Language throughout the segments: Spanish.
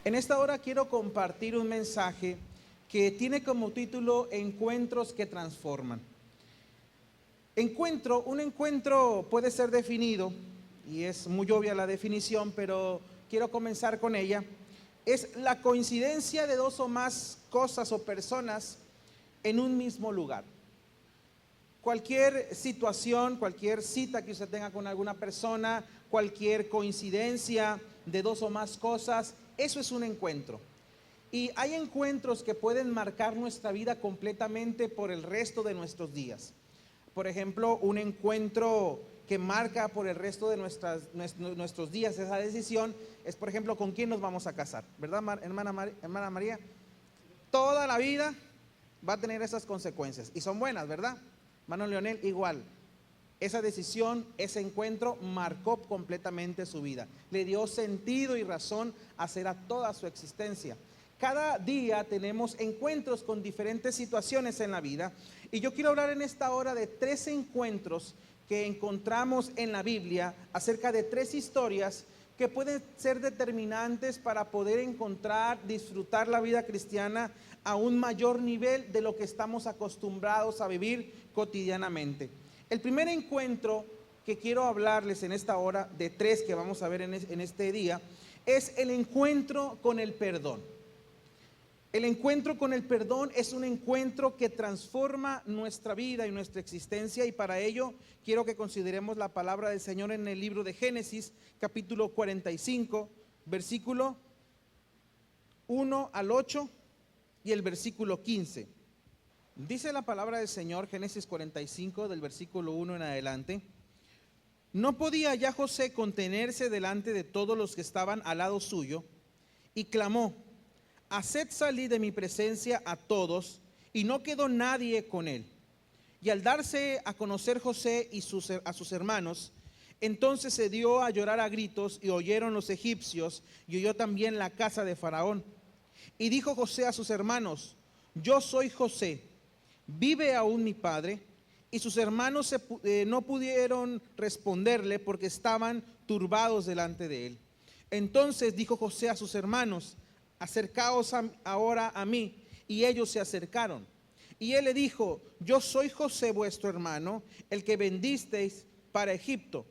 En esta hora quiero compartir un mensaje que tiene como título Encuentros que transforman. Un encuentro puede ser definido, y es muy obvia la definición, pero quiero comenzar con ella. Es la coincidencia de dos o más cosas o personas en un mismo lugar. Cualquier situación, cualquier cita que usted tenga con alguna persona, cualquier coincidencia de dos o más cosas, eso es un encuentro. Y hay encuentros que pueden marcar nuestra vida completamente por el resto de nuestros días. Por ejemplo, un encuentro que marca por el resto de nuestros días esa decisión es, por ejemplo, con quién nos vamos a casar, ¿verdad, hermana María? Toda la vida va a tener esas consecuencias y son buenas, ¿verdad? Hermano Leonel, igual. Esa decisión, ese encuentro marcó completamente su vida. Le dio sentido y razón a toda su existencia. Cada día tenemos encuentros con diferentes situaciones en la vida. Y yo quiero hablar en esta hora de 3 encuentros que encontramos en la Biblia, acerca de 3 historias que pueden ser determinantes para poder encontrar, disfrutar la vida cristiana a un mayor nivel de lo que estamos acostumbrados a vivir cotidianamente. El primer encuentro que quiero hablarles en esta hora, de 3 que vamos a ver en este día, es el encuentro con el perdón. El encuentro con el perdón es un encuentro que transforma nuestra vida y nuestra existencia, y para ello quiero que consideremos la palabra del Señor en el libro de Génesis, capítulo 45, versículo 1 al 8 y el versículo 15. Dice la palabra del Señor, Génesis 45, del versículo 1 en adelante: No podía ya José contenerse delante de todos los que estaban al lado suyo, y clamó: Haced salir de mi presencia a todos. Y no quedó nadie con él. Y al darse a conocer José a sus hermanos, entonces se dio a llorar a gritos, y oyeron los egipcios, y oyó también la casa de Faraón. Y dijo José a sus hermanos: Yo soy José, ¿vive aún mi padre? Y sus hermanos no pudieron responderle, porque estaban turbados delante de él. Entonces dijo José a sus hermanos: Acercaos ahora a mí. Y ellos se acercaron. Y él le dijo: Yo soy José vuestro hermano, el que vendisteis para Egipto.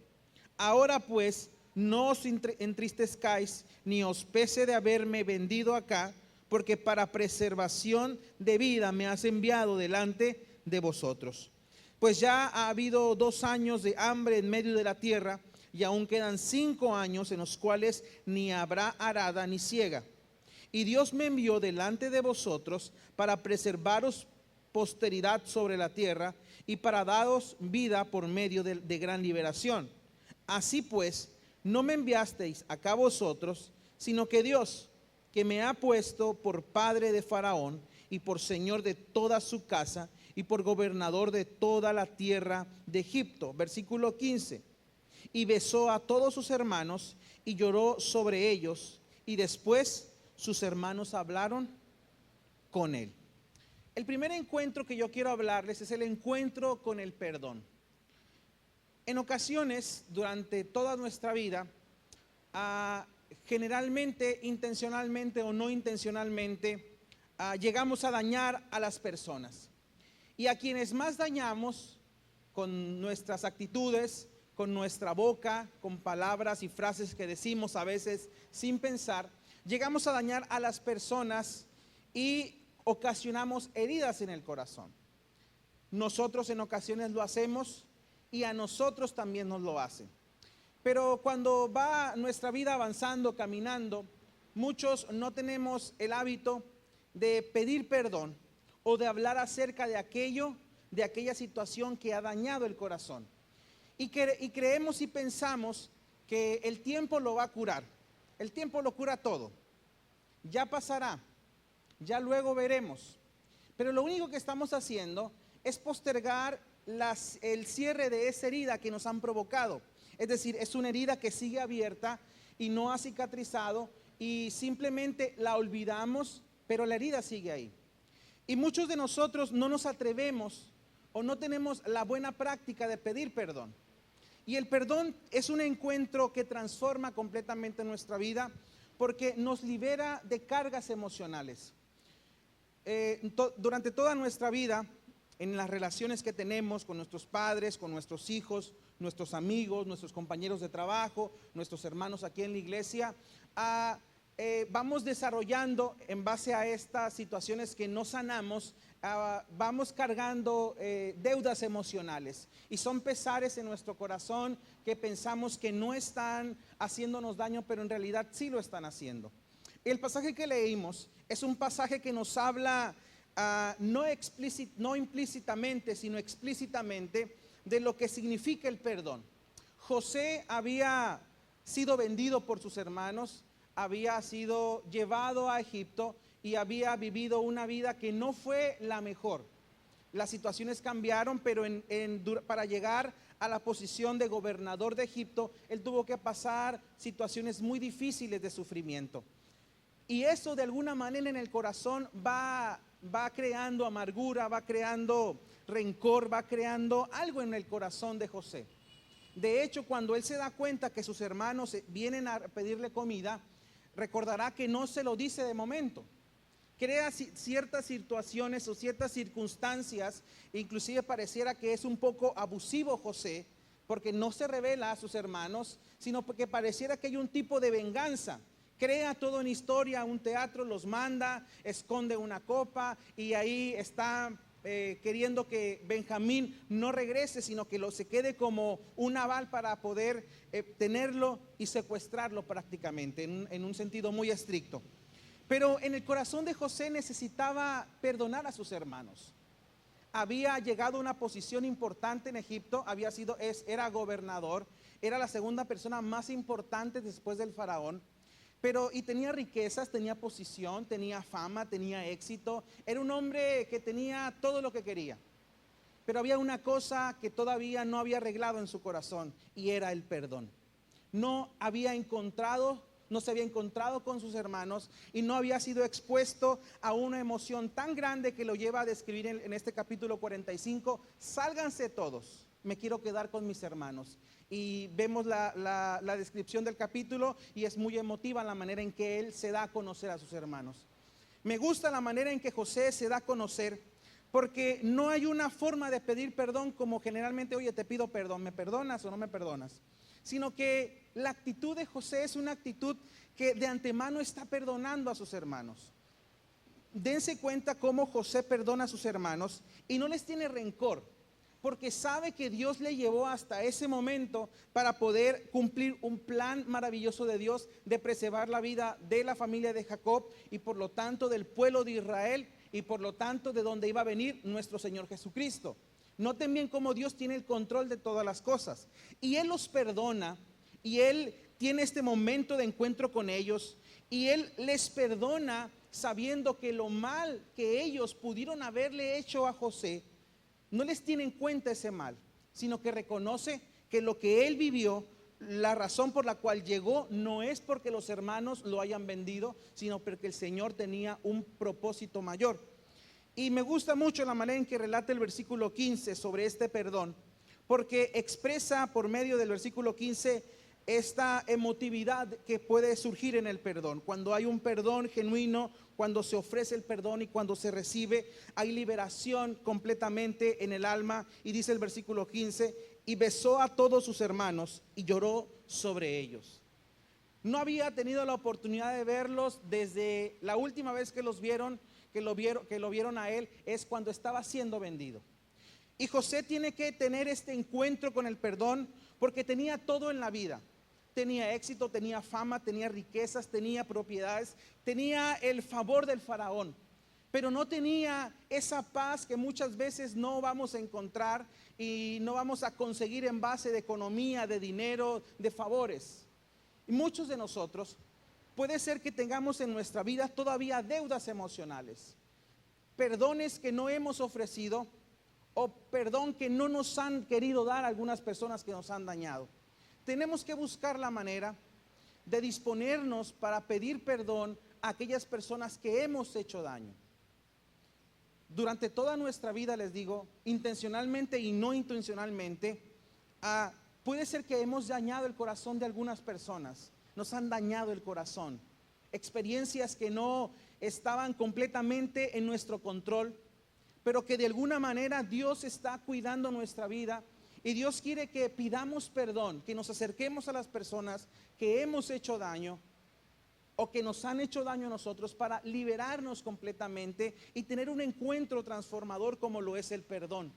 Ahora pues, no os entristezcáis, ni os pese de haberme vendido acá, porque para preservación de vida me has enviado delante de vosotros. Pues ya ha habido 2 años de hambre en medio de la tierra, y aún quedan 5 años en los cuales ni habrá arada ni siega. Y Dios me envió delante de vosotros para preservaros posteridad sobre la tierra, y para daros vida por medio de gran liberación. Así pues, no me enviasteis acá vosotros, sino que Dios, que me ha puesto por padre de Faraón, y por señor de toda su casa, y por gobernador de toda la tierra de Egipto. Versículo 15. Y besó a todos sus hermanos, y lloró sobre ellos, y después sus hermanos hablaron con él. El primer encuentro que yo quiero hablarles es el encuentro con el perdón. En ocasiones, durante toda nuestra vida, generalmente, intencionalmente o no intencionalmente, llegamos a dañar a las personas. Y a quienes más dañamos con nuestras actitudes, con nuestra boca, con palabras y frases que decimos a veces sin pensar, llegamos a dañar a las personas y ocasionamos heridas en el corazón. Nosotros en ocasiones lo hacemos, y a nosotros también nos lo hacen. Pero cuando va nuestra vida avanzando, caminando, muchos no tenemos el hábito de pedir perdón o de hablar acerca de aquella situación que ha dañado el corazón. Y creemos y pensamos que el tiempo lo va a curar. El tiempo lo cura todo. Ya pasará, ya luego veremos. Pero lo único que estamos haciendo es postergar el cierre de esa herida que nos han provocado. Es decir, es una herida que sigue abierta y no ha cicatrizado, y simplemente la olvidamos, pero la herida sigue ahí. Y muchos de nosotros no nos atrevemos o no tenemos la buena práctica de pedir perdón. Y el perdón es un encuentro que transforma completamente nuestra vida, porque nos libera de cargas emocionales. Durante toda nuestra vida, en las relaciones que tenemos con nuestros padres, con nuestros hijos, nuestros amigos, nuestros compañeros de trabajo, nuestros hermanos aquí en la iglesia, vamos desarrollando en base a estas situaciones que no sanamos, vamos cargando deudas emocionales, y son pesares en nuestro corazón que pensamos que no están haciéndonos daño, pero en realidad sí lo están haciendo. El pasaje que leímos es un pasaje que nos habla no implícitamente, sino explícitamente de lo que significa el perdón. José había sido vendido por sus hermanos, había sido llevado a Egipto y había vivido una vida que no fue la mejor. Las situaciones cambiaron, pero para llegar a la posición de gobernador de Egipto, él tuvo que pasar situaciones muy difíciles de sufrimiento. Y eso de alguna manera en el corazón va creando amargura, va creando rencor, va creando algo en el corazón de José. De hecho, cuando él se da cuenta que sus hermanos vienen a pedirle comida, recordará que no se lo dice de momento. Crea ciertas situaciones o ciertas circunstancias, inclusive pareciera que es un poco abusivo José, porque no se revela a sus hermanos, sino porque pareciera que hay un tipo de venganza. Crea todo en historia, un teatro, los manda, esconde una copa y ahí está queriendo que Benjamín no regrese, sino que se quede como un aval para poder tenerlo y secuestrarlo prácticamente, en un sentido muy estricto. Pero en el corazón de José necesitaba perdonar a sus hermanos. Había llegado a una posición importante en Egipto, era gobernador, era la segunda persona más importante después del faraón. Y tenía riquezas, tenía posición, tenía fama, tenía éxito. Era un hombre que tenía todo lo que quería. Pero había una cosa que todavía no había arreglado en su corazón, y era el perdón. No se había encontrado con sus hermanos y no había sido expuesto a una emoción tan grande que lo lleva a describir en este capítulo 45: sálganse todos, me quiero quedar con mis hermanos. Y vemos la descripción del capítulo, y es muy emotiva la manera en que él se da a conocer a sus hermanos. Me gusta la manera en que José se da a conocer, porque no hay una forma de pedir perdón como generalmente: oye, te pido perdón, ¿me perdonas o no me perdonas? Sino que la actitud de José es una actitud que de antemano está perdonando a sus hermanos. Dense cuenta cómo José perdona a sus hermanos y no les tiene rencor, porque sabe que Dios le llevó hasta ese momento para poder cumplir un plan maravilloso de Dios de preservar la vida de la familia de Jacob, y por lo tanto del pueblo de Israel, y por lo tanto de donde iba a venir nuestro Señor Jesucristo. Noten bien cómo Dios tiene el control de todas las cosas, y Él los perdona, y Él tiene este momento de encuentro con ellos, y Él les perdona sabiendo que lo mal que ellos pudieron haberle hecho a José, no les tiene en cuenta ese mal, sino que reconoce que lo que él vivió, la razón por la cual llegó, no es porque los hermanos lo hayan vendido, sino porque el Señor tenía un propósito mayor. Y me gusta mucho la manera en que relata el versículo 15 sobre este perdón, porque expresa por medio del versículo 15 esta emotividad que puede surgir en el perdón. Cuando hay un perdón genuino, cuando se ofrece el perdón y cuando se recibe, hay liberación completamente en el alma. Y dice el versículo 15: y besó a todos sus hermanos y lloró sobre ellos. No había tenido la oportunidad de verlos desde la última vez que lo vieron a él, es cuando estaba siendo vendido. Y José tiene que tener este encuentro con el perdón porque tenía todo en la vida. Tenía éxito, tenía fama, tenía riquezas, tenía propiedades, tenía el favor del faraón, pero no tenía esa paz que muchas veces no vamos a encontrar y no vamos a conseguir en base de economía, de dinero, de favores. Y muchos de nosotros puede ser que tengamos en nuestra vida todavía deudas emocionales, perdones que no hemos ofrecido, o perdón que no nos han querido dar algunas personas que nos han dañado. Tenemos que buscar la manera de disponernos para pedir perdón a aquellas personas que hemos hecho daño. Durante toda nuestra vida, les digo, intencionalmente y no intencionalmente, puede ser que hemos dañado el corazón de algunas personas, nos han dañado el corazón. experiencias que no estaban completamente en nuestro control, pero que de alguna manera Dios está cuidando nuestra vida y Dios quiere que pidamos perdón, que nos acerquemos a las personas que hemos hecho daño o que nos han hecho daño a nosotros para liberarnos completamente y tener un encuentro transformador como lo es el perdón.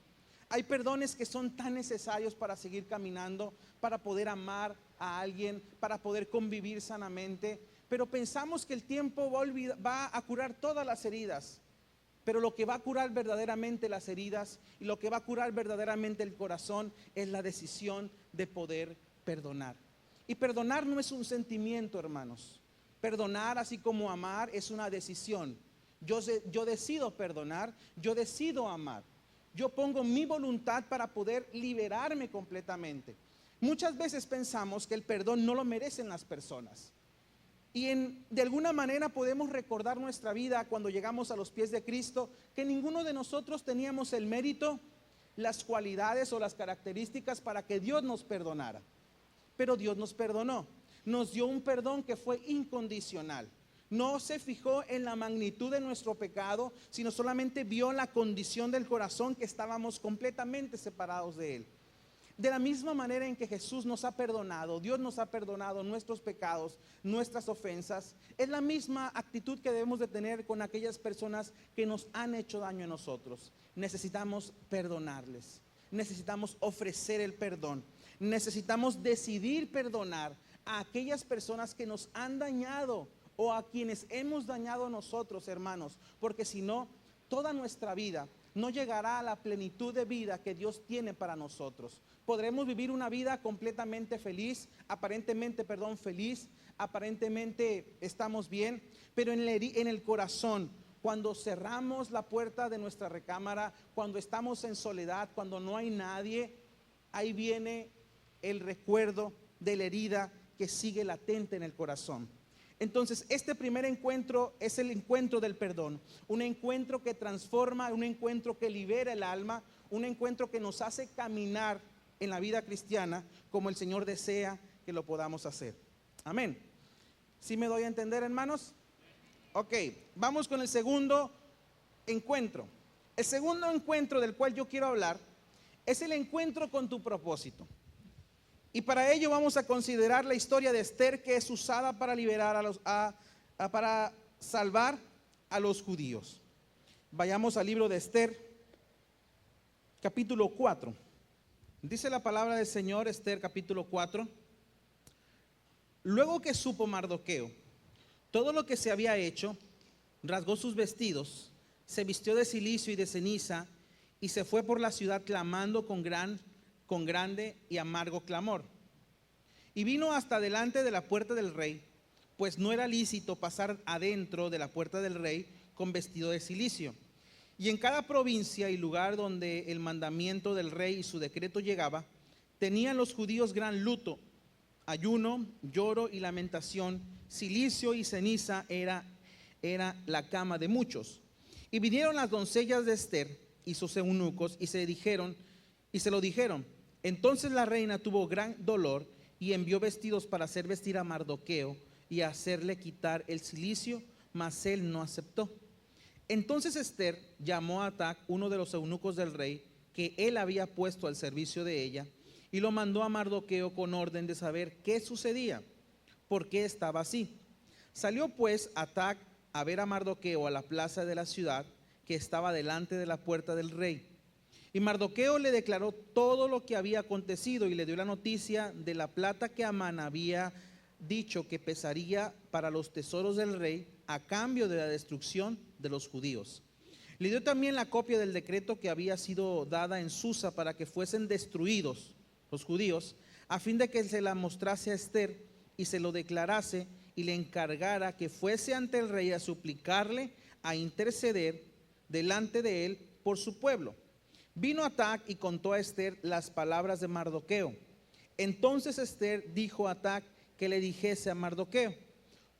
Hay perdones que son tan necesarios para seguir caminando, para poder amar a alguien, para poder convivir sanamente, pero pensamos que el tiempo va a curar todas las heridas. Pero lo que va a curar verdaderamente las heridas y lo que va a curar verdaderamente el corazón es la decisión de poder perdonar. Y perdonar no es un sentimiento, hermanos. Perdonar, así como amar, es una decisión. Yo decido perdonar, yo decido amar. Yo pongo mi voluntad para poder liberarme completamente. Muchas veces pensamos que el perdón no lo merecen las personas. Y de alguna manera podemos recordar nuestra vida cuando llegamos a los pies de Cristo, que ninguno de nosotros teníamos el mérito, las cualidades o las características para que Dios nos perdonara. Pero Dios nos perdonó, nos dio un perdón que fue incondicional. No se fijó en la magnitud de nuestro pecado, sino solamente vio la condición del corazón, que estábamos completamente separados de Él. De la misma manera en que Jesús nos ha perdonado, Dios nos ha perdonado nuestros pecados, nuestras ofensas, es la misma actitud que debemos de tener con aquellas personas que nos han hecho daño a nosotros. Necesitamos perdonarles, necesitamos ofrecer el perdón, necesitamos decidir perdonar a aquellas personas que nos han dañado o a quienes hemos dañado a nosotros, hermanos, porque si no, toda nuestra vida no llegará a la plenitud de vida que Dios tiene para nosotros. Podremos vivir una vida completamente feliz, feliz, aparentemente estamos bien, pero en el corazón, cuando cerramos la puerta de nuestra recámara, cuando estamos en soledad, cuando no hay nadie, ahí viene el recuerdo de la herida que sigue latente en el corazón. Entonces, este primer encuentro es el encuentro del perdón, un encuentro que transforma, un encuentro que libera el alma, un encuentro que nos hace caminar en la vida cristiana como el Señor desea que lo podamos hacer. Amén. ¿Sí me doy a entender, hermanos? Ok, vamos con el segundo encuentro. El segundo encuentro del cual yo quiero hablar es el encuentro con tu propósito. Y para ello vamos a considerar la historia de Esther, que es usada para liberar para salvar a los judíos. Vayamos al libro de Esther, capítulo 4. Dice la palabra del Señor, Esther capítulo 4. Luego que supo Mardoqueo todo lo que se había hecho, rasgó sus vestidos, se vistió de cilicio y de ceniza y se fue por la ciudad clamando con grande y amargo clamor. Y vino hasta delante de la puerta del rey, pues no era lícito pasar adentro de la puerta del rey con vestido de cilicio. Y en cada provincia y lugar donde el mandamiento del rey y su decreto llegaba, tenían los judíos gran luto, ayuno, lloro y lamentación. Cilicio y ceniza era la cama de muchos. Y vinieron las doncellas de Esther y sus eunucos y se lo dijeron. Entonces la reina tuvo gran dolor y envió vestidos para hacer vestir a Mardoqueo y hacerle quitar el cilicio, mas él no aceptó. Entonces Esther llamó a Atac, uno de los eunucos del rey, que él había puesto al servicio de ella, y lo mandó a Mardoqueo con orden de saber qué sucedía, por qué estaba así. Salió pues Atac a ver a Mardoqueo a la plaza de la ciudad, que estaba delante de la puerta del rey. Y Mardoqueo le declaró todo lo que había acontecido y le dio la noticia de la plata que Amán había dicho que pesaría para los tesoros del rey a cambio de la destrucción de los judíos. Le dio también la copia del decreto que había sido dada en Susa para que fuesen destruidos los judíos, a fin de que se la mostrase a Esther y se lo declarase y le encargara que fuese ante el rey a suplicarle, a interceder delante de él por su pueblo. Vino Atac y contó a Esther las palabras de Mardoqueo. Entonces Esther dijo a Atac que le dijese a Mardoqueo: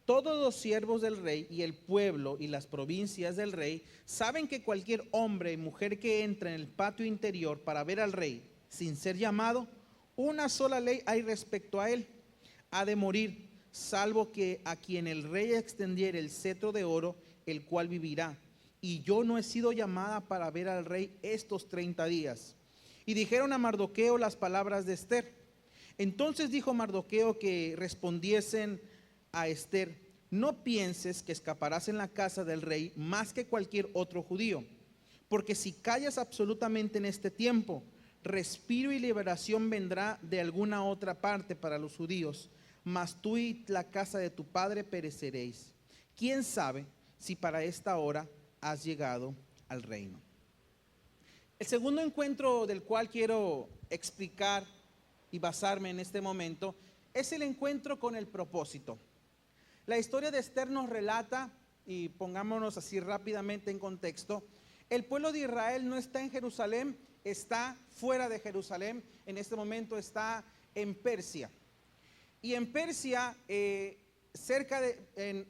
todos los siervos del rey y el pueblo y las provincias del rey saben que cualquier hombre y mujer que entra en el patio interior para ver al rey sin ser llamado, una sola ley hay respecto a él: ha de morir, salvo que a quien el rey extendiere el cetro de oro, el cual vivirá. Y yo no he sido llamada para ver al rey estos 30 días. Y dijeron a Mardoqueo las palabras de Esther. Entonces dijo Mardoqueo que respondiesen a Esther: no pienses que escaparás en la casa del rey más que cualquier otro judío, porque si callas absolutamente en este tiempo, respiro y liberación vendrá de alguna otra parte para los judíos, mas tú y la casa de tu padre pereceréis. ¿Quién sabe si para esta hora has llegado al reino? El segundo encuentro del cual quiero explicar y basarme en este momento es el encuentro con el propósito. La historia de Esther nos relata, y pongámonos así rápidamente en contexto, el pueblo de Israel no está en Jerusalén, está fuera de Jerusalén, en este momento está en Persia. Y en Persia, en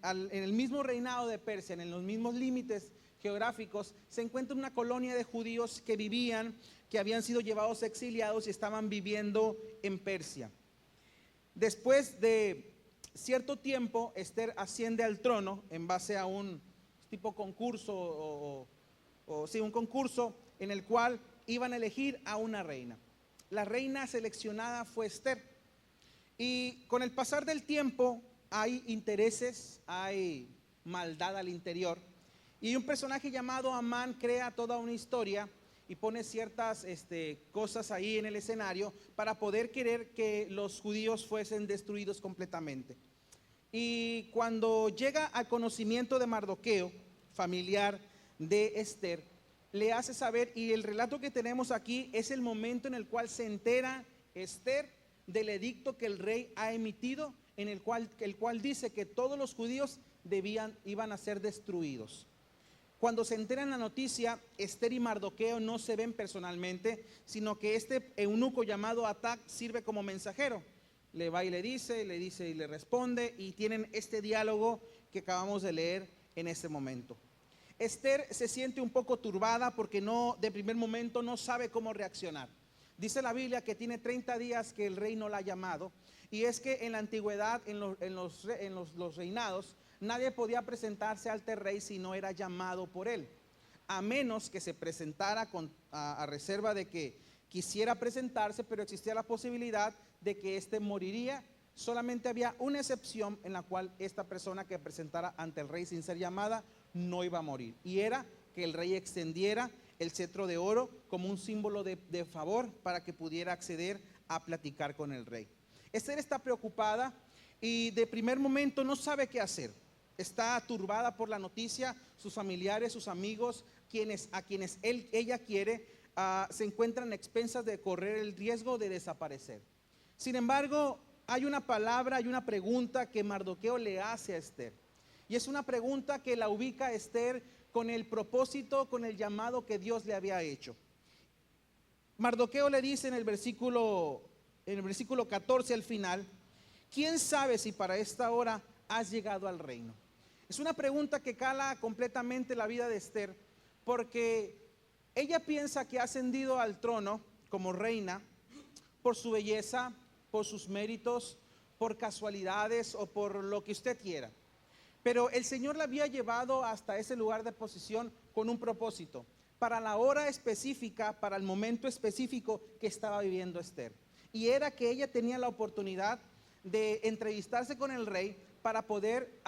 el mismo reinado de Persia, en los mismos límites geográficos, se encuentra una colonia de judíos que vivían, que habían sido llevados exiliados y estaban viviendo en Persia. Después de cierto tiempo, Esther asciende al trono en base a un tipo concurso un concurso en el cual iban a elegir a una reina. La reina seleccionada fue Esther. Y con el pasar del tiempo hay intereses, hay maldad al interior. Y un personaje llamado Amán crea toda una historia y pone ciertas cosas ahí en el escenario para poder querer que los judíos fuesen destruidos completamente. Y cuando llega al conocimiento de Mardoqueo, familiar de Esther, le hace saber, y el relato que tenemos aquí es el momento en el cual se entera Esther del edicto que el rey ha emitido, en el cual dice que todos los judíos iban a ser destruidos. Cuando se enteran la noticia, Esther y Mardoqueo no se ven personalmente, sino que este eunuco llamado Atac sirve como mensajero. Le va y le dice y le responde, y tienen este diálogo que acabamos de leer en este momento. Esther se siente un poco turbada porque de primer momento no sabe cómo reaccionar. Dice la Biblia que tiene 30 días que el rey no la ha llamado, y es que en la antigüedad, en los reinados, nadie podía presentarse ante el rey si no era llamado por él, a menos que se presentara a reserva de que quisiera presentarse, pero existía la posibilidad de que éste moriría. Solamente había una excepción en la cual esta persona que presentara ante el rey sin ser llamada no iba a morir, y era que el rey extendiera el cetro de oro como un símbolo de favor para que pudiera acceder a platicar con el rey. Esther está preocupada y de primer momento no sabe qué hacer. Está turbada por la noticia. Sus familiares, sus amigos, a quienes ella quiere, se encuentran a expensas de correr el riesgo de desaparecer. Sin embargo, hay una palabra, hay una pregunta que Mardoqueo le hace a Esther. Y es una pregunta que la ubica a Esther con el propósito, con el llamado que Dios le había hecho. Mardoqueo le dice en el versículo 14 al final: ¿quién sabe si para esta hora has llegado al reino? Es una pregunta que cala completamente la vida de Esther, porque ella piensa que ha ascendido al trono como reina por su belleza, por sus méritos, por casualidades o por lo que usted quiera. Pero el Señor la había llevado hasta ese lugar de posición con un propósito, para la hora específica, para el momento específico que estaba viviendo Esther. Y era que ella tenía la oportunidad de entrevistarse con el rey para poder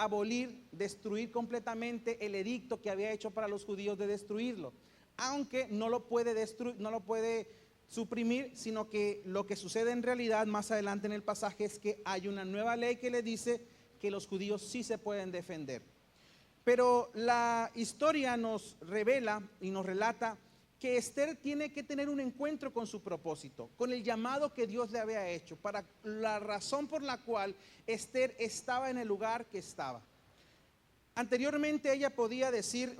destruir completamente el edicto que había hecho para los judíos de destruirlo. Aunque no lo puede destruir, no lo puede suprimir, sino que lo que sucede en realidad más adelante en el pasaje es que hay una nueva ley que le dice que los judíos sí se pueden defender. Pero la historia nos revela y nos relata que Esther tiene que tener un encuentro con su propósito, con el llamado que Dios le había hecho, para la razón por la cual Esther estaba en el lugar que estaba. Anteriormente ella podía decir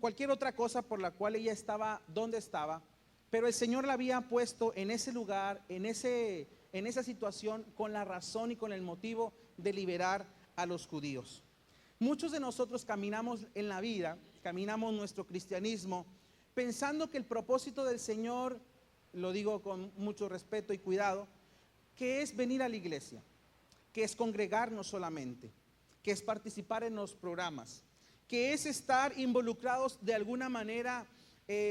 cualquier otra cosa por la cual ella estaba donde estaba, pero el Señor la había puesto en ese lugar, en esa situación, con la razón y con el motivo de liberar a los judíos. Muchos de nosotros caminamos en la vida, caminamos nuestro cristianismo, pensando que el propósito del Señor, lo digo con mucho respeto y cuidado, que es venir a la iglesia, que es congregarnos solamente, que es participar en los programas, que es estar involucrados de alguna manera,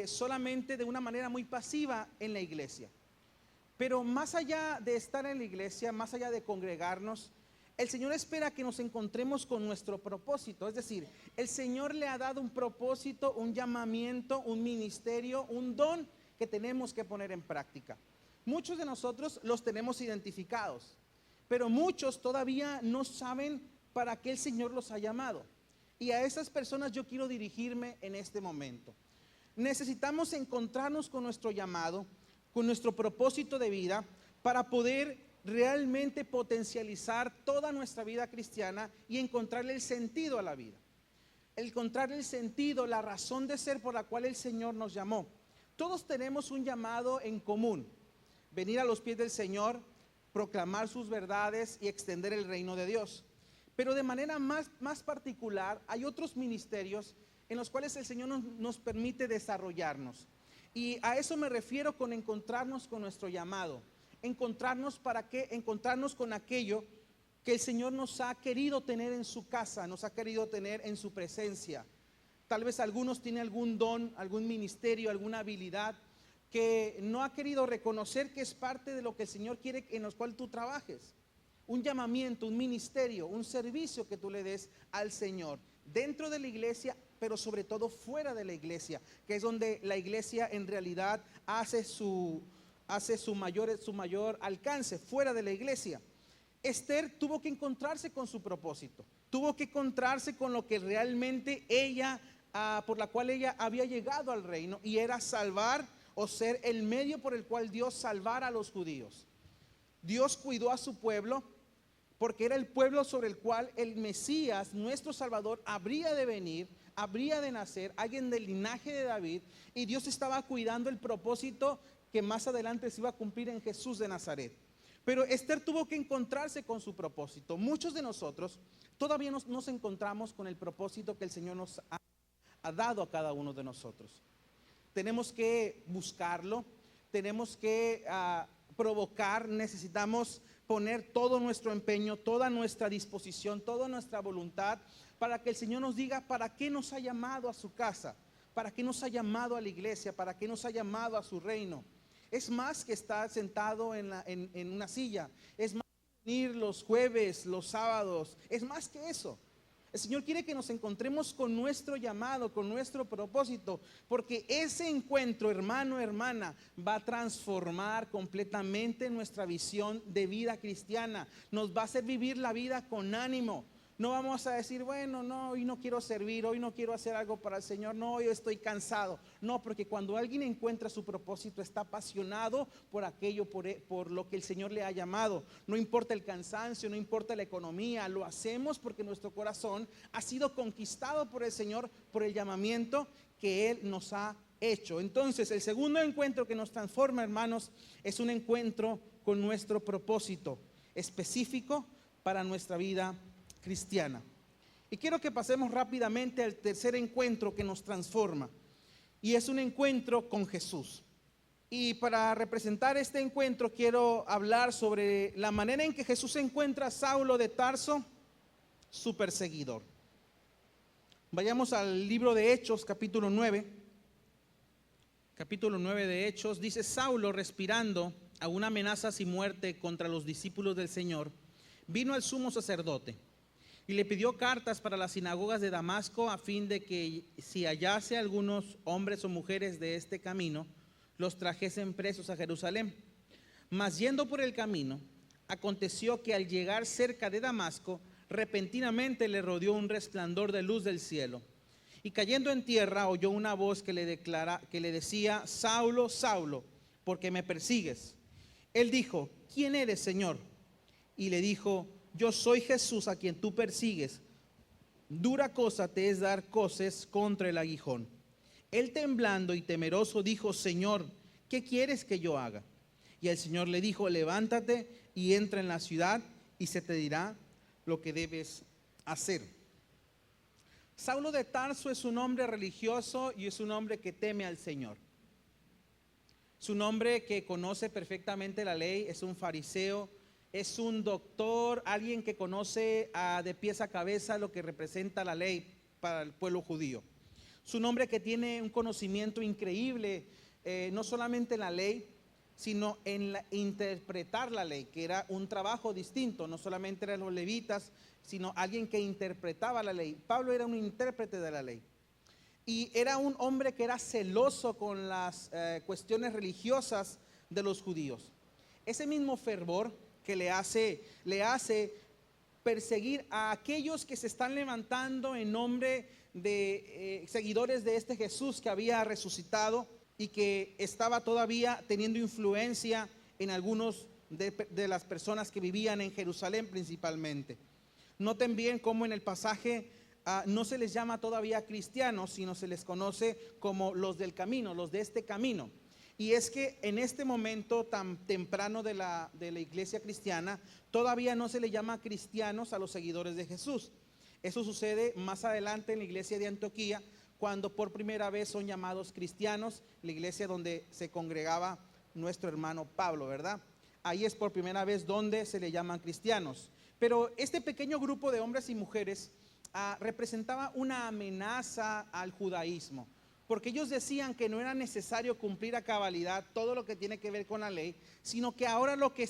solamente de una manera muy pasiva en la iglesia. Pero más allá de estar en la iglesia, más allá de congregarnos, el Señor espera que nos encontremos con nuestro propósito. Es decir, el Señor le ha dado un propósito, un llamamiento, un ministerio, un don que tenemos que poner en práctica. Muchos de nosotros los tenemos identificados, pero muchos todavía no saben para qué el Señor los ha llamado. Y a esas personas yo quiero dirigirme en este momento. Necesitamos encontrarnos con nuestro llamado, con nuestro propósito de vida, para poder realmente potencializar toda nuestra vida cristiana y encontrarle el sentido a la vida. Encontrarle el sentido, la razón de ser por la cual el Señor nos llamó. Todos tenemos un llamado en común: venir a los pies del Señor, proclamar sus verdades y extender el reino de Dios. Pero de manera más particular, hay otros ministerios en los cuales el Señor nos permite desarrollarnos. Y a eso me refiero con encontrarnos con nuestro llamado. Encontrarnos con aquello que el Señor nos ha querido tener en su casa, nos ha querido tener en su presencia. Tal vez algunos tienen algún don, algún ministerio, alguna habilidad que no ha querido reconocer que es parte de lo que el Señor quiere en los cuales tú trabajes. Un llamamiento, un ministerio, un servicio que tú le des al Señor dentro de la iglesia, pero sobre todo fuera de la iglesia, que es donde la iglesia en realidad hace su mayor alcance, fuera de la iglesia. Esther tuvo que encontrarse con su propósito, tuvo que encontrarse con lo que realmente ella, por la cual ella había llegado al reino, y era salvar o ser el medio por el cual Dios salvara a los judíos. Dios cuidó a su pueblo porque era el pueblo sobre el cual el Mesías, nuestro Salvador, habría de venir, habría de nacer, alguien del linaje de David, y Dios estaba cuidando el propósito que más adelante se iba a cumplir en Jesús de Nazaret. Pero Esther tuvo que encontrarse con su propósito. Muchos de nosotros todavía nos encontramos con el propósito que el Señor nos ha dado a cada uno de nosotros. Tenemos que buscarlo, tenemos que provocar, necesitamos poner todo nuestro empeño, toda nuestra disposición, toda nuestra voluntad, para que el Señor nos diga para qué nos ha llamado a su casa, para qué nos ha llamado a la iglesia, para qué nos ha llamado a su reino. Es más que estar sentado en una silla, es más que venir los jueves, los sábados, es más que eso. El Señor quiere que nos encontremos con nuestro llamado, con nuestro propósito, porque ese encuentro, hermano, hermana, va a transformar completamente nuestra visión de vida cristiana. Nos va a hacer vivir la vida con ánimo. No vamos a decir, bueno, no, hoy no quiero servir, hoy no quiero hacer algo para el Señor, no, hoy estoy cansado. No, porque cuando alguien encuentra su propósito, está apasionado por aquello, por lo que el Señor le ha llamado. No importa el cansancio, no importa la economía, lo hacemos porque nuestro corazón ha sido conquistado por el Señor, por el llamamiento que Él nos ha hecho. Entonces, el segundo encuentro que nos transforma, hermanos, es un encuentro con nuestro propósito específico para nuestra vida cristiana. Y quiero que pasemos rápidamente al tercer encuentro que nos transforma, y es un encuentro con Jesús. Y para representar este encuentro quiero hablar sobre la manera en que Jesús encuentra a Saulo de Tarso, su perseguidor. Vayamos al libro de Hechos, capítulo 9. Capítulo 9 de Hechos dice: Saulo, respirando aún amenazas y muerte contra los discípulos del Señor, vino al sumo sacerdote y le pidió cartas para las sinagogas de Damasco, a fin de que si hallase algunos hombres o mujeres de este camino, los trajesen presos a Jerusalén. Mas yendo por el camino, aconteció que al llegar cerca de Damasco, repentinamente le rodeó un resplandor de luz del cielo. Y cayendo en tierra, oyó una voz que le decía: Saulo, Saulo, ¿por qué me persigues? Él dijo: ¿quién eres, Señor? Y le dijo: yo soy Jesús a quien tú persigues. Dura cosa te es dar coces contra el aguijón. Él, temblando y temeroso, dijo: Señor, ¿qué quieres que yo haga? Y el Señor le dijo: levántate y entra en la ciudad, y se te dirá lo que debes hacer. Saulo de Tarso es un hombre religioso y es un hombre que teme al Señor. Es un hombre que conoce perfectamente la ley, es un fariseo, es un doctor, alguien que conoce de pies a cabeza lo que representa la ley para el pueblo judío. Es un hombre que tiene un conocimiento increíble, no solamente en la ley, sino en interpretar la ley, que era un trabajo distinto. No solamente eran los levitas, sino alguien que interpretaba la ley. Pablo era un intérprete de la ley. Y era un hombre que era celoso con las cuestiones religiosas de los judíos. Ese mismo fervor que le hace perseguir a aquellos que se están levantando en nombre de seguidores de este Jesús que había resucitado y que estaba todavía teniendo influencia en algunos de las personas que vivían en Jerusalén principalmente. Noten bien cómo en el pasaje no se les llama todavía cristianos, sino se les conoce como los del camino, los de este camino. Y es que en este momento tan temprano de la iglesia cristiana, todavía no se le llama cristianos a los seguidores de Jesús. Eso sucede más adelante en la iglesia de Antioquía, cuando por primera vez son llamados cristianos, la iglesia donde se congregaba nuestro hermano Pablo, ¿verdad? Ahí es por primera vez donde se le llaman cristianos. Pero este pequeño grupo de hombres y mujeres representaba una amenaza al judaísmo, porque ellos decían que no era necesario cumplir a cabalidad todo lo que tiene que ver con la ley, sino que ahora lo que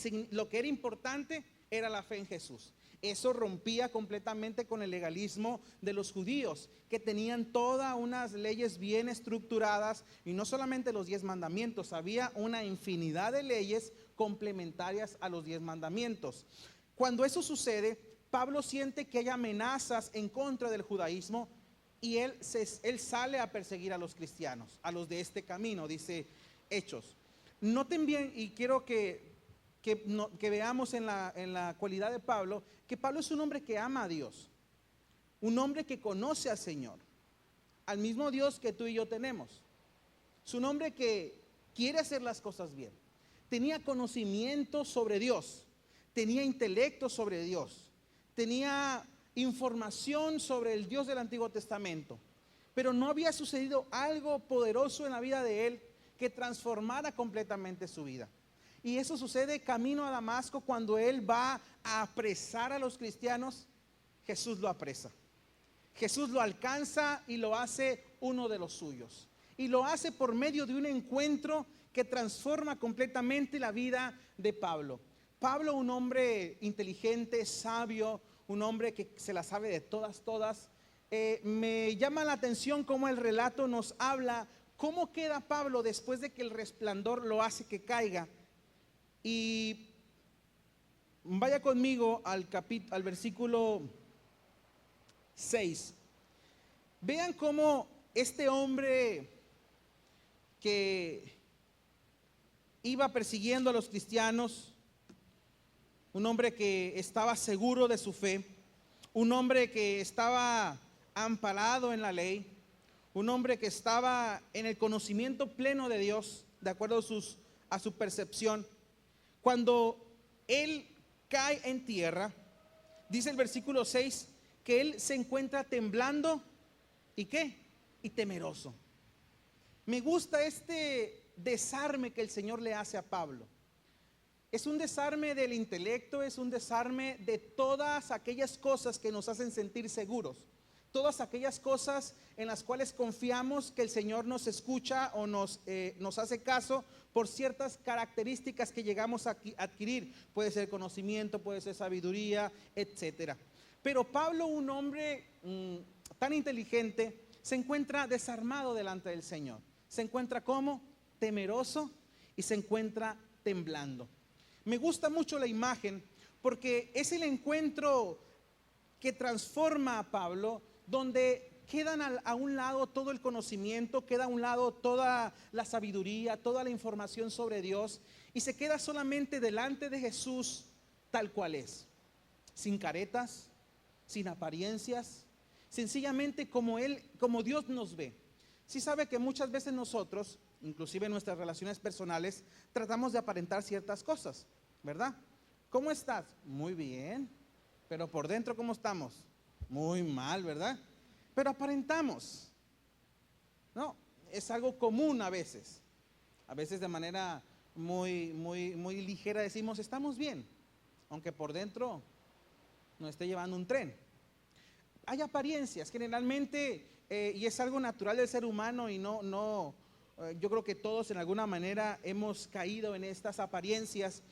era importante era la fe en Jesús. Eso rompía completamente con el legalismo de los judíos, que tenían todas unas leyes bien estructuradas, y no solamente los 10 mandamientos, había una infinidad de leyes complementarias a los 10 mandamientos. Cuando eso sucede, Pablo siente que hay amenazas en contra del judaísmo, y él sale a perseguir a los cristianos, a los de este camino, dice Hechos. Noten bien, y quiero que veamos en la cualidad de Pablo, que Pablo es un hombre que ama a Dios, un hombre que conoce al Señor, al mismo Dios que tú y yo tenemos. Es un hombre que quiere hacer las cosas bien. Tenía conocimiento sobre Dios, tenía intelecto sobre Dios, tenía información sobre el Dios del Antiguo Testamento, pero no había sucedido algo poderoso en la vida de él que transformara completamente su vida. Y eso sucede camino a Damasco, cuando él va a apresar a los cristianos. Jesús lo apresa, Jesús lo alcanza y lo hace uno de los suyos, y lo hace por medio de un encuentro que transforma completamente la vida de Pablo. Pablo, un hombre inteligente, sabio, un hombre que se la sabe de todas. Me llama la atención cómo el relato nos habla cómo queda Pablo después de que el resplandor lo hace que caiga. Y vaya conmigo al versículo 6. Vean cómo este hombre que iba persiguiendo a los cristianos, un hombre que estaba seguro de su fe, un hombre que estaba amparado en la ley, un hombre que estaba en el conocimiento pleno de Dios, de acuerdo a su percepción. Cuando él cae en tierra, dice el versículo 6, que él se encuentra temblando y ¿qué? Y temeroso. Me gusta este desarme que el Señor le hace a Pablo. Es un desarme del intelecto, es un desarme de todas aquellas cosas que nos hacen sentir seguros, todas aquellas cosas en las cuales confiamos que el Señor nos escucha o nos hace caso por ciertas características que llegamos a adquirir. Puede ser conocimiento, puede ser sabiduría, etcétera. Pero Pablo, un hombre tan inteligente, se encuentra desarmado delante del Señor. Se encuentra como temeroso y se encuentra temblando. Me gusta mucho la imagen porque es el encuentro que transforma a Pablo, donde quedan a un lado todo el conocimiento, queda a un lado toda la sabiduría, toda la información sobre Dios, y se queda solamente delante de Jesús tal cual es, sin caretas, sin apariencias, sencillamente como Dios nos ve. Sí sabe que muchas veces nosotros, inclusive en nuestras relaciones personales, tratamos de aparentar ciertas cosas, ¿verdad? ¿Cómo estás? Muy bien. Pero por dentro, ¿cómo estamos? Muy mal, ¿verdad? Pero aparentamos. No, es algo común a veces. A veces de manera muy ligera decimos, estamos bien. aunque por dentro nos esté llevando un tren. Hay apariencias, generalmente, y es algo natural del ser humano y yo creo que todos en alguna manera hemos caído en estas apariencias.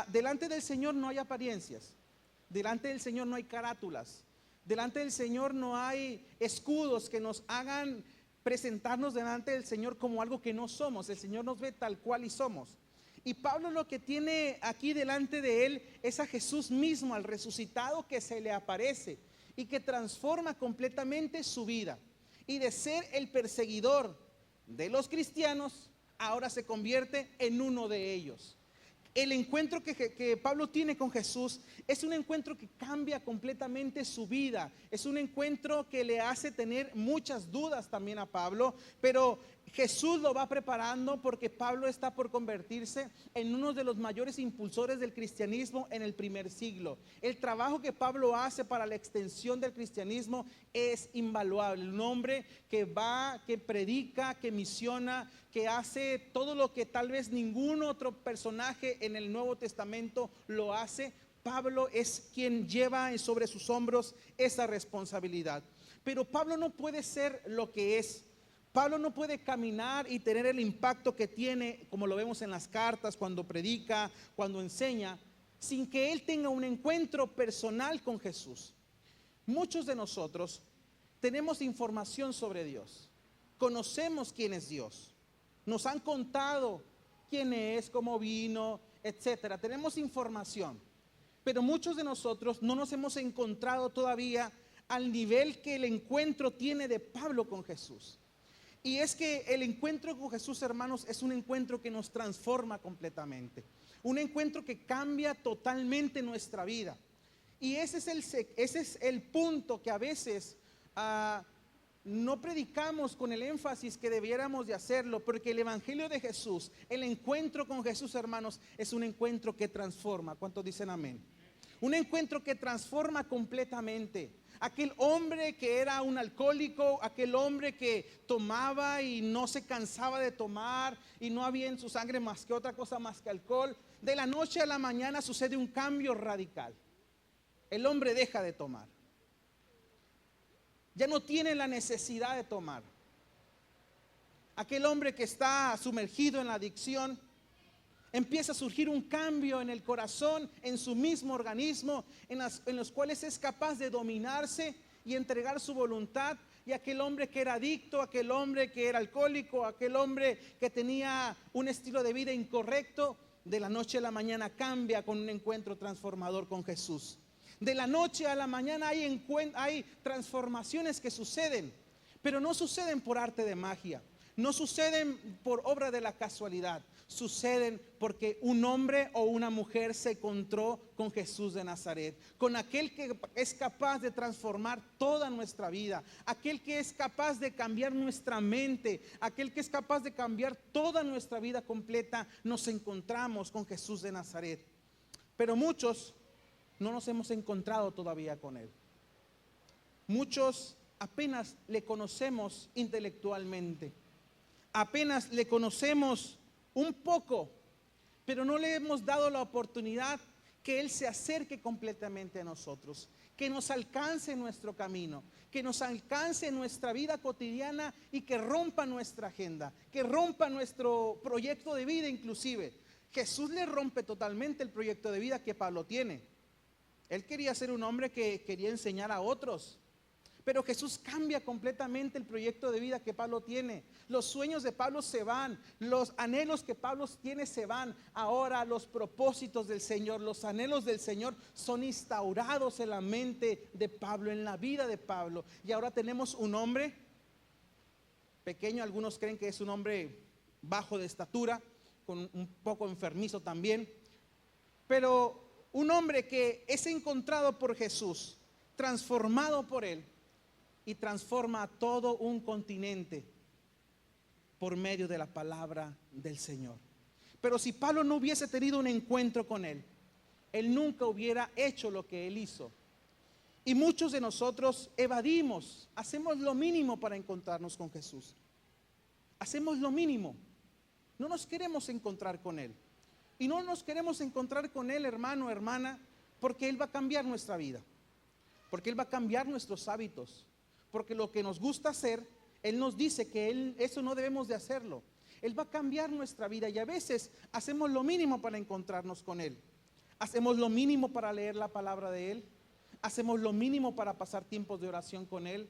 Delante del Señor no hay apariencias, delante del Señor no hay carátulas, delante del Señor no hay escudos que nos hagan presentarnos delante del Señor como algo que no somos. El Señor nos ve tal cual y somos. Y Pablo lo que tiene aquí delante de él es a Jesús mismo, al resucitado, que se le aparece y que transforma completamente su vida. Y de ser el perseguidor de los cristianos, ahora se convierte en uno de ellos. El encuentro que Pablo tiene con Jesús es un encuentro que cambia completamente su vida. Es un encuentro que le hace tener muchas dudas también a Pablo, pero Jesús lo va preparando porque Pablo está por convertirse en uno de los mayores impulsores del cristianismo en el primer siglo. El trabajo que Pablo hace para la extensión del cristianismo es invaluable. Un hombre que va, que predica, que misiona, que hace todo lo que tal vez ningún otro personaje en el Nuevo Testamento lo hace. Pablo es quien lleva sobre sus hombros esa responsabilidad. Pero Pablo no puede ser lo que es. Pablo no puede caminar y tener el impacto que tiene, como lo vemos en las cartas, cuando predica, cuando enseña, sin que él tenga un encuentro personal con Jesús. Muchos de nosotros tenemos información sobre Dios, conocemos quién es Dios, nos han contado quién es, cómo vino, etcétera. Tenemos información, pero muchos de nosotros no nos hemos encontrado todavía al nivel que el encuentro tiene de Pablo con Jesús. Y es que el encuentro con Jesús, hermanos, es un encuentro que nos transforma completamente. Un encuentro que cambia totalmente nuestra vida. Y ese es el punto que a veces no predicamos con el énfasis que debiéramos de hacerlo, porque el evangelio de Jesús, el encuentro con Jesús, hermanos, es un encuentro que transforma. ¿Cuántos dicen amén? Un encuentro que transforma completamente. Aquel hombre que era un alcohólico, aquel hombre que tomaba y no se cansaba de tomar y no había en su sangre más que otra cosa más que alcohol, de la noche a la mañana sucede un cambio radical. El hombre deja de tomar. Ya no tiene la necesidad de tomar. Aquel hombre que está sumergido en la adicción, empieza a surgir un cambio en el corazón, en su mismo organismo, en los cuales es capaz de dominarse y entregar su voluntad. Y aquel hombre que era adicto, aquel hombre que era alcohólico, aquel hombre que tenía un estilo de vida incorrecto, de la noche a la mañana cambia con un encuentro transformador con Jesús. De la noche a la mañana hay transformaciones que suceden, pero no suceden por arte de magia, no suceden por obra de la casualidad. Suceden porque un hombre o una mujer se encontró con Jesús de Nazaret, con aquel que es capaz de transformar toda nuestra vida, aquel que es capaz de cambiar nuestra mente, aquel que es capaz de cambiar toda nuestra vida completa. Nos encontramos con Jesús de Nazaret, pero muchos no nos hemos encontrado todavía con él. Muchos apenas le conocemos intelectualmente, apenas le conocemos un poco, pero no le hemos dado la oportunidad que Él se acerque completamente a nosotros, que nos alcance en nuestro camino, que nos alcance en nuestra vida cotidiana y que rompa nuestra agenda, que rompa nuestro proyecto de vida inclusive. Jesús le rompe totalmente el proyecto de vida que Pablo tiene. Él quería ser un hombre que quería enseñar a otros, pero Jesús cambia completamente el proyecto de vida que Pablo tiene. Los sueños de Pablo se van, los anhelos que Pablo tiene se van. Ahora los propósitos del Señor, los anhelos del Señor son instaurados en la mente de Pablo, en la vida de Pablo. Y ahora tenemos un hombre pequeño, algunos creen que es un hombre bajo de estatura, con un poco enfermizo también, pero un hombre que es encontrado por Jesús, transformado por Él, y transforma a todo un continente por medio de la palabra del Señor. Pero si Pablo no hubiese tenido un encuentro con Él, él nunca hubiera hecho lo que Él hizo. Y muchos de nosotros evadimos, hacemos lo mínimo para encontrarnos con Jesús. Hacemos lo mínimo, no nos queremos encontrar con Él. Y no nos queremos encontrar con Él, hermano, hermana, porque Él va a cambiar nuestra vida, porque Él va a cambiar nuestros hábitos, porque lo que nos gusta hacer, Él nos dice que eso no debemos de hacerlo. Él va a cambiar nuestra vida y a veces hacemos lo mínimo para encontrarnos con Él. Hacemos lo mínimo para leer la palabra de Él. Hacemos lo mínimo para pasar tiempos de oración con Él.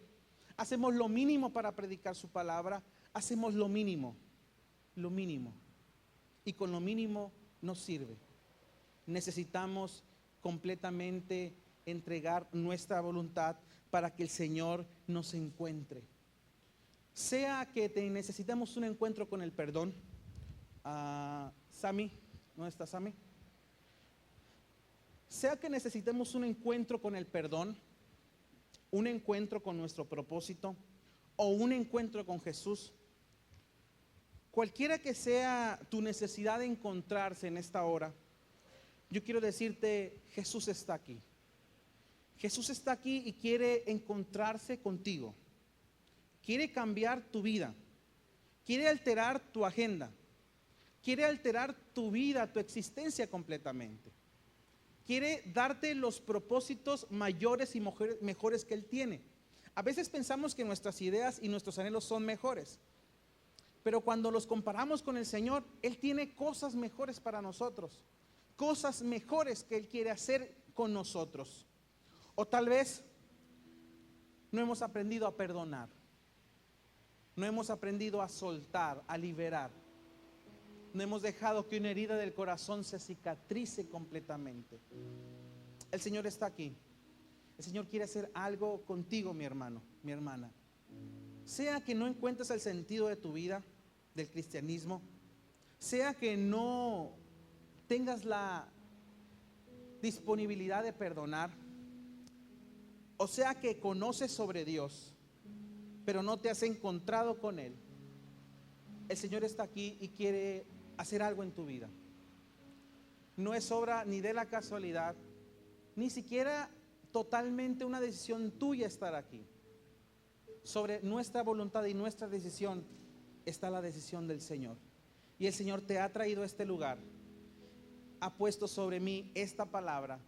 Hacemos lo mínimo para predicar su palabra. Hacemos lo mínimo, lo mínimo. Y con lo mínimo nos sirve. Necesitamos completamente entregar nuestra voluntad para que el Señor nos encuentre. Sea que necesitemos un encuentro con el perdón. Sammy, ¿dónde está Sammy? Sea que necesitemos un encuentro con el perdón, un encuentro con nuestro propósito o un encuentro con Jesús. Cualquiera que sea tu necesidad de encontrarse en esta hora, yo quiero decirte, Jesús está aquí. Jesús está aquí y quiere encontrarse contigo. Quiere cambiar tu vida. Quiere alterar tu agenda. Quiere alterar tu vida, tu existencia completamente. Quiere darte los propósitos mayores y mejores que Él tiene. A veces pensamos que nuestras ideas y nuestros anhelos son mejores. Pero cuando los comparamos con el Señor, Él tiene cosas mejores para nosotros. Cosas mejores que Él quiere hacer con nosotros. O tal vez no hemos aprendido a perdonar. No hemos aprendido a soltar, a liberar. No hemos dejado que una herida del corazón se cicatrice completamente. El Señor está aquí. El Señor quiere hacer algo contigo, mi hermano, mi hermana. Sea que no encuentres el sentido de tu vida, del cristianismo, sea que no tengas la disponibilidad de perdonar, o sea que conoces sobre Dios, pero no te has encontrado con Él. El Señor está aquí y quiere hacer algo en tu vida. No es obra ni de la casualidad, ni siquiera totalmente una decisión tuya estar aquí. Sobre nuestra voluntad y nuestra decisión está la decisión del Señor. Y el Señor te ha traído a este lugar, ha puesto sobre mí esta palabra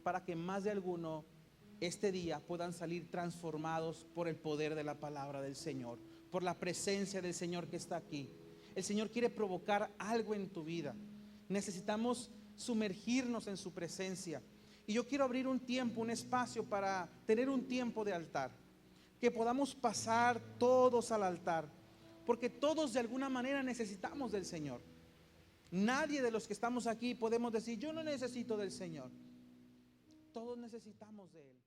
para que más de alguno este día puedan salir transformados por el poder de la palabra del Señor, por la presencia del Señor que está aquí. El Señor quiere provocar algo en tu vida. Necesitamos sumergirnos en su presencia. Y yo quiero abrir un tiempo, un espacio para tener un tiempo de altar. Que podamos pasar todos al altar. Porque todos de alguna manera necesitamos del Señor. Nadie de los que estamos aquí podemos decir, yo no necesito del Señor. Todos necesitamos de Él.